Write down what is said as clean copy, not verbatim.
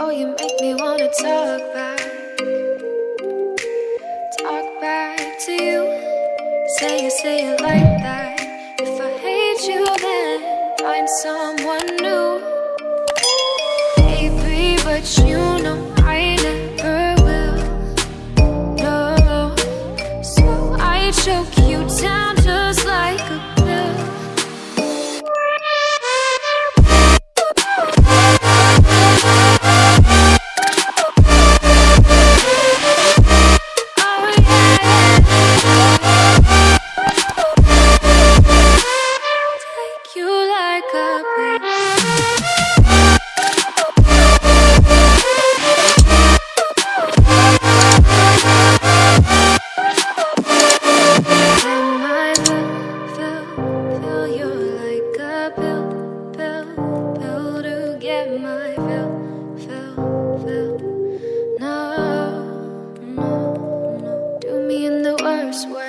Oh, you make me wanna talk back to you. Say it like that. If I hate you, then find someone new. Baby, but you know I never will. No, so I choke you down just like a pill. No, do me in the worst way.